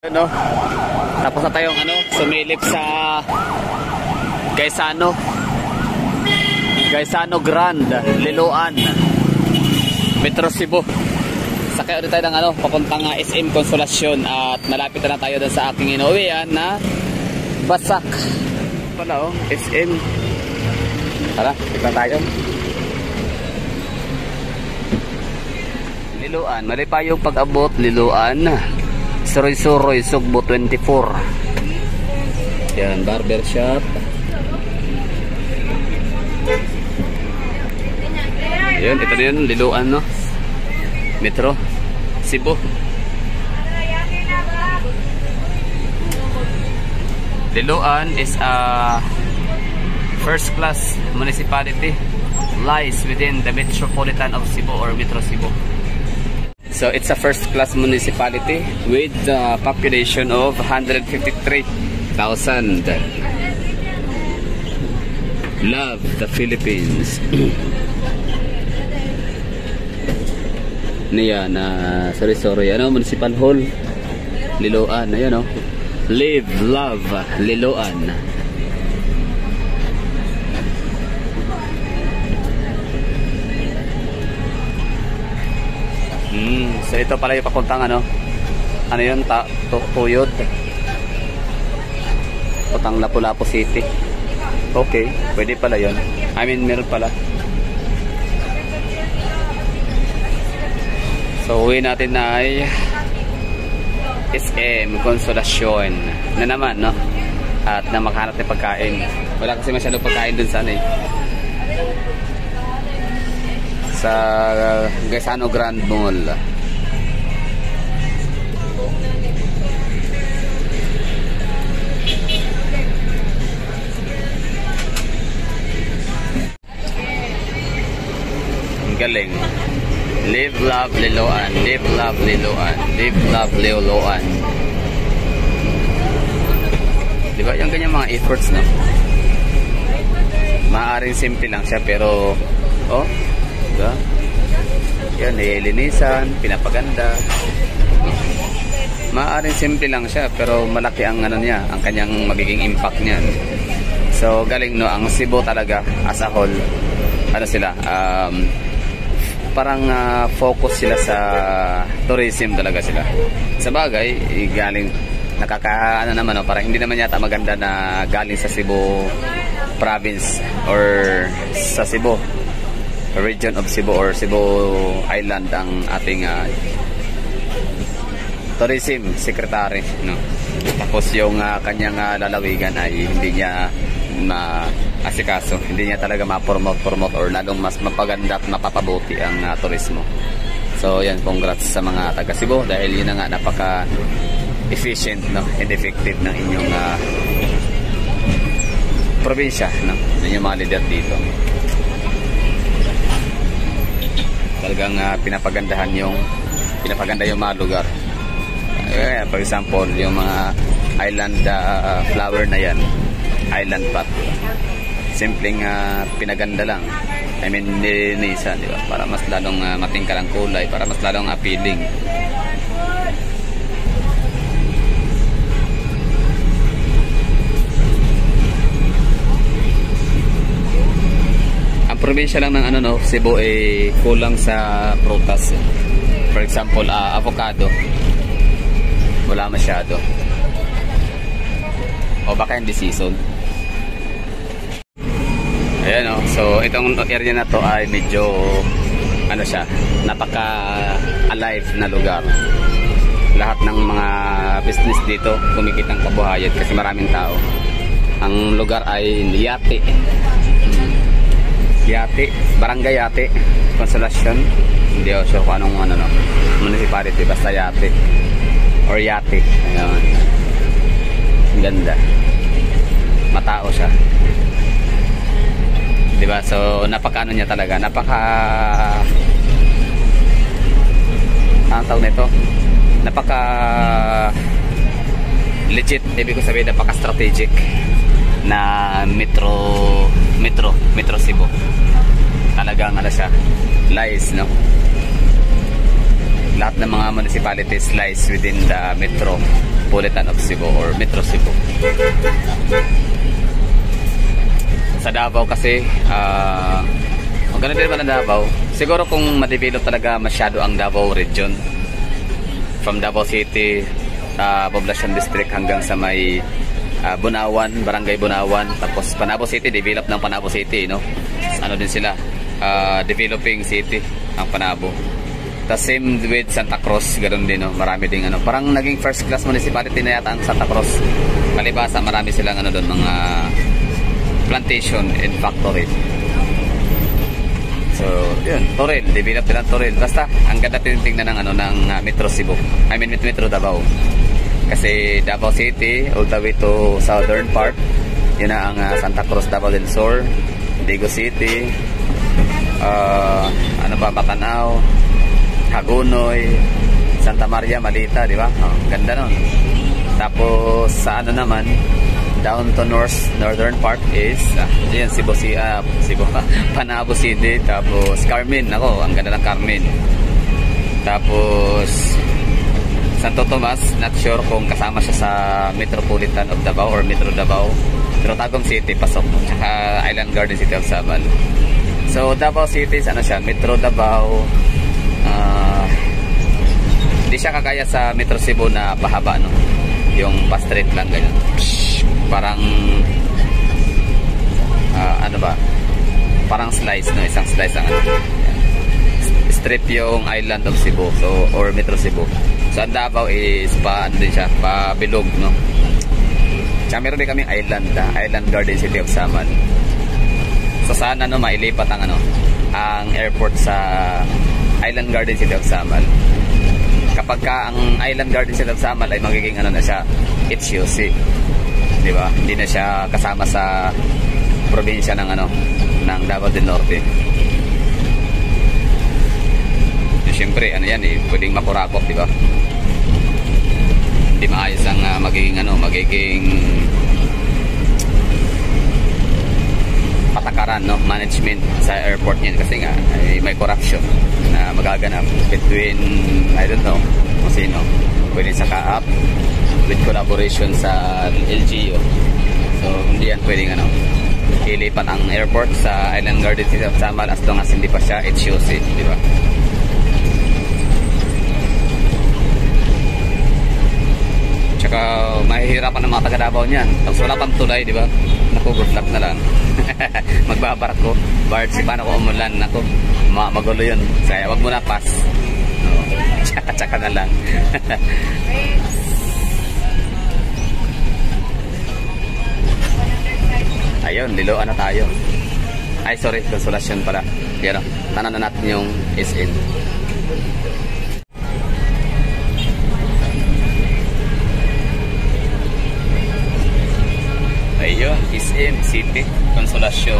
Ano? Tapos na tayong sumilip sa Gaisano Grand, Liloan, Metro Cebu. Sakay ulit tayo ng papuntang SM Consolacion at malapit na tayo doon sa aking inuwian na Basak. Pala SM. Tara, tignan tayo. Liloan, mali pa yung pag-abot Liloan. Suroy-suroy, Sugbo 24. Yan, barber shop. Yan, ito na yun, Liloan, no? Metro Cebu. Liloan is a first class municipality, lies within the metropolitan of Cebu or Metro Cebu. So it's a first class municipality with a population of 153,000. Love the Philippines. Niyan, sorry, Municipal Hall, Liloan, ayan Live, love, Liloan. So ito pala yung papuntang ano yun, Tuyod, papuntang Lapu-Lapu City. Okay, pwede pala yun. I mean, meron pala. So uwi natin na ay SM Consolacion na naman, no? At na makahanap ng pagkain. Wala kasi masyadong pagkain dun sa sa Gaisano Grand Mall. Galing. Live, love, Liloan. Live, love, Liloan. Live, love, Liloan. Diba? Yung ganyan mga efforts, no? Maaaring simple lang siya, pero diba? Yan, nilinisan, pinapaganda. Maaaring simple lang siya, pero malaki ang niya, ang kanyang magiging impact niyan. So, galing, no? Ang Cebu talaga, as a whole, sila, parang focus sila sa tourism talaga sila. Sa bagay, galing naman, parang hindi naman yata maganda na galing sa Cebu province or sa Cebu region of Cebu or Cebu Island ang ating tourism secretary, no? Tapos yung kanyang lalawigan ay hindi niya asikaso, hindi niya talaga ma-promote or lalong mas mapaganda at mapapabuti ang turismo. So yan, congrats sa mga taga Cebu dahil yun na nga, napaka efficient, no, and effective ng inyong probinsya, no, inyong mga leader dito. Talagang pinapaganda yung mga lugar. For example, yung mga island flower na yan, island pot, simpleng pinaganda lang, I mean nilinisan, di ba? Para mas lalong matingkal ang kulay, para mas lalong appealing. Ang probinsya lang ng Cebu ay kulang sa prutas. For example, avocado, wala masyado, o baka hindi season. Ayan, so itong area na to ay medyo siya, napaka-alive na lugar. Lahat ng mga business dito kumikita ng kabuhayan kasi maraming tao. Ang lugar ay Yate, Barangay Yate, Consolacion. Hindi ako sure kung anong municipality, basta Yate or Yate. Ayan, ganda, matao siya, diba? So napaka niya talaga, ang tawag nito, napaka legit, ibig ko sabihin napaka strategic na Metro Cebu. Talagang siya, lies, no? lahat ng mga municipalities lies within the Metropolitan of Cebu or Metro Cebu. Sa Davao kasi, maganda din naman ang Davao. Siguro kung ma-develop talaga masyado ang Davao region, from Davao City, Poblacion District hanggang sa may Bunawan, Barangay Bunawan, tapos Panabo City, develop ng Panabo City, no? Ano din sila, developing city ang Panabo. The same with Santa Cruz, ganoon din, no? Marami ding ano, parang naging first class municipality na yata ang Santa Cruz. Palibasa, marami silang ano doon, mga plantation and factory. So, yun, Toril, develop din ang Toril. Basta, ang ganda tinitingnan ng ano ng Metro Cebu. I mean, Metro Davao. Kasi Davao City, all the way to southern part, yun na ang Santa Cruz, Davao del Sur, Digo City, ano ba, Matanao, Hagonoy, Santa Maria, Malita, di ba? Oh, ganda nun. Tapos sa ano naman, down to northern part is yun, Cebu, Panabo City, tapos Carmen. Ako, ang ganda ng Carmen. Tapos Santo Tomas, not sure kung kasama siya sa Metropolitan of Davao or Metro Davao. Pero Tagum City, pasok. Tsaka Island Garden, City of Samal. So Davao City is ano siya, Metro Davao. Hindi siya kagaya sa Metro Cebu na pahaba, no? Yung pa-straight lang ganyan. Parang ano ba? Parang slice, no? Isang slice ang ano. Strip yung Island of Cebu, so or Metro Cebu. So ang Davao is pa ano din siya, pa bilog, no? Tsaka meron din kaming Island Garden, City of Samal. So sana no mailipat ang ano, ang airport sa Island Garden, City of Samal. Kapag ka ang Island Garden, City of Samal ay magiging ano na siya, HUC. Di ba? Hindi na siya kasama sa probinsya ng ano, ng Davao del Norte. So, siyempre, ano yan eh, pwedeng makurakot, di ba? Hindi maayos ang magiging ano, magiging patakaran, no, management sa airport niyan kasi nga ay may corruption na magaganap between, I don't know kung sino, pwede sa CAAP with collaboration sa LGU. So hindi yan pwedeng ano, ilipat ang airport sa Island Garden, City of Samal as long as hindi pa siya HUC, di ba? Tsaka mahihirapan ng mga taga-Davao niyan. Tapos wala pang tulay, di ba? Naku, good luck na lang. Magbabarat ko. Bart, si paano ko umulan? Naku, magulo yun. Kaya wag mo na pass. No. Tsaka na lang. Ayun, liloan na tayo. Ay, sorry, Consolation pala. Yan o, tanan na natin yung SM. Ayun, SM City, Consolation.